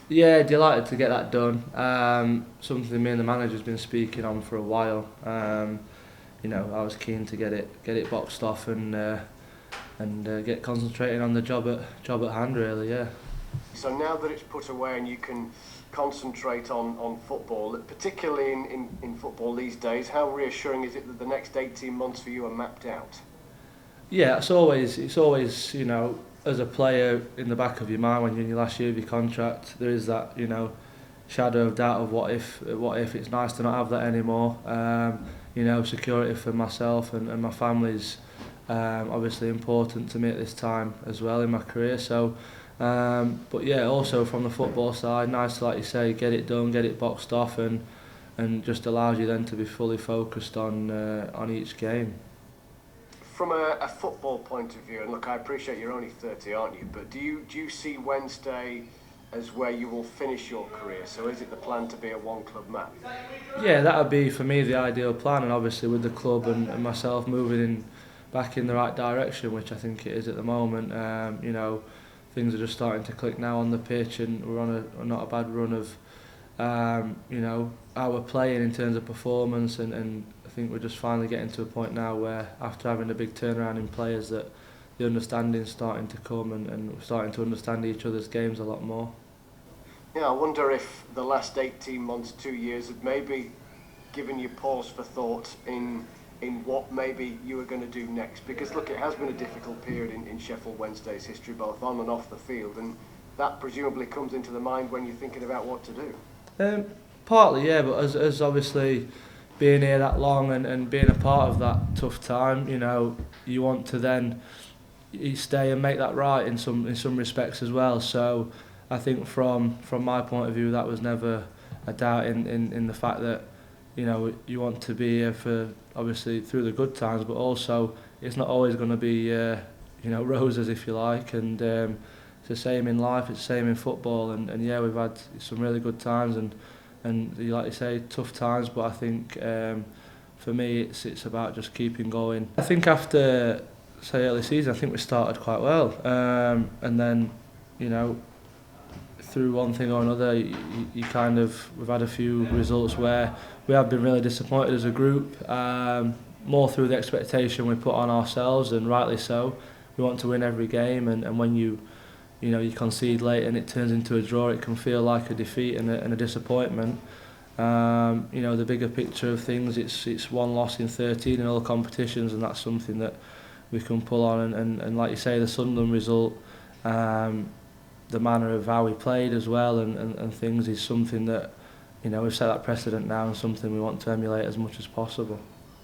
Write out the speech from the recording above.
Yeah, delighted to get that done. Something me and the manager's been speaking on for a while. I was keen to get it boxed off and get concentrating on the job at hand. Really, yeah. So now that it's put away and you can concentrate on football, particularly in football these days, how reassuring is it that the next 18 months for you are mapped out? Yeah, it's always as a player in the back of your mind when you're in your last year of your contract, there is that shadow of doubt of what if it's nice to not have that anymore. Security for myself and my family's obviously important to me at this time as well in my career. So, but yeah, also from the football side, nice to, like you say, get it done, get it boxed off, and just allows you then to be fully focused on each game. From a football point of view, and look, I appreciate you're only 30, aren't you? But do you see Wednesday as where you will finish your career? So is it the plan to be a one-club man? Yeah, that would be for me the ideal plan, and obviously with the club and myself moving back in the right direction, which I think it is at the moment. Things are just starting to click now on the pitch, and we're on a not a bad run of how we're playing in terms of performance, and I think we're just finally getting to a point now where after having a big turnaround in players that the understanding's starting to come, and we're starting to understand each other's games a lot more. Yeah, I wonder if the last 18 months, 2 years, have maybe given you pause for thought in what maybe you were going to do next. Because look, it has been a difficult period in Sheffield Wednesday's history, both on and off the field, and that presumably comes into the mind when you're thinking about what to do. Um, Partly, yeah, but as obviously being here that long and being a part of that tough time, you want to then you stay and make that right in some respects as well. So I think from my point of view, that was never a doubt in the fact that you want to be here for obviously through the good times, but also it's not always going to be roses, if you like, and it's the same in life, it's the same in football, and yeah, we've had some really good times and like you say, tough times, but I think for me it's about just keeping going. I think after say early season, I think we started quite well, and then you know through one thing or another, you kind of we've had a few results where we have been really disappointed as a group. More through the expectation we put on ourselves, and rightly so. We want to win every game, and when you concede late and it turns into a draw, it can feel like a defeat and a disappointment. The bigger picture of things, it's one loss in 13 in all competitions, and that's something that we can pull on. And like you say, the Sunderland result, the manner of how we played as well, and things is something that we've set that precedent now, and something we want to emulate as much as possible.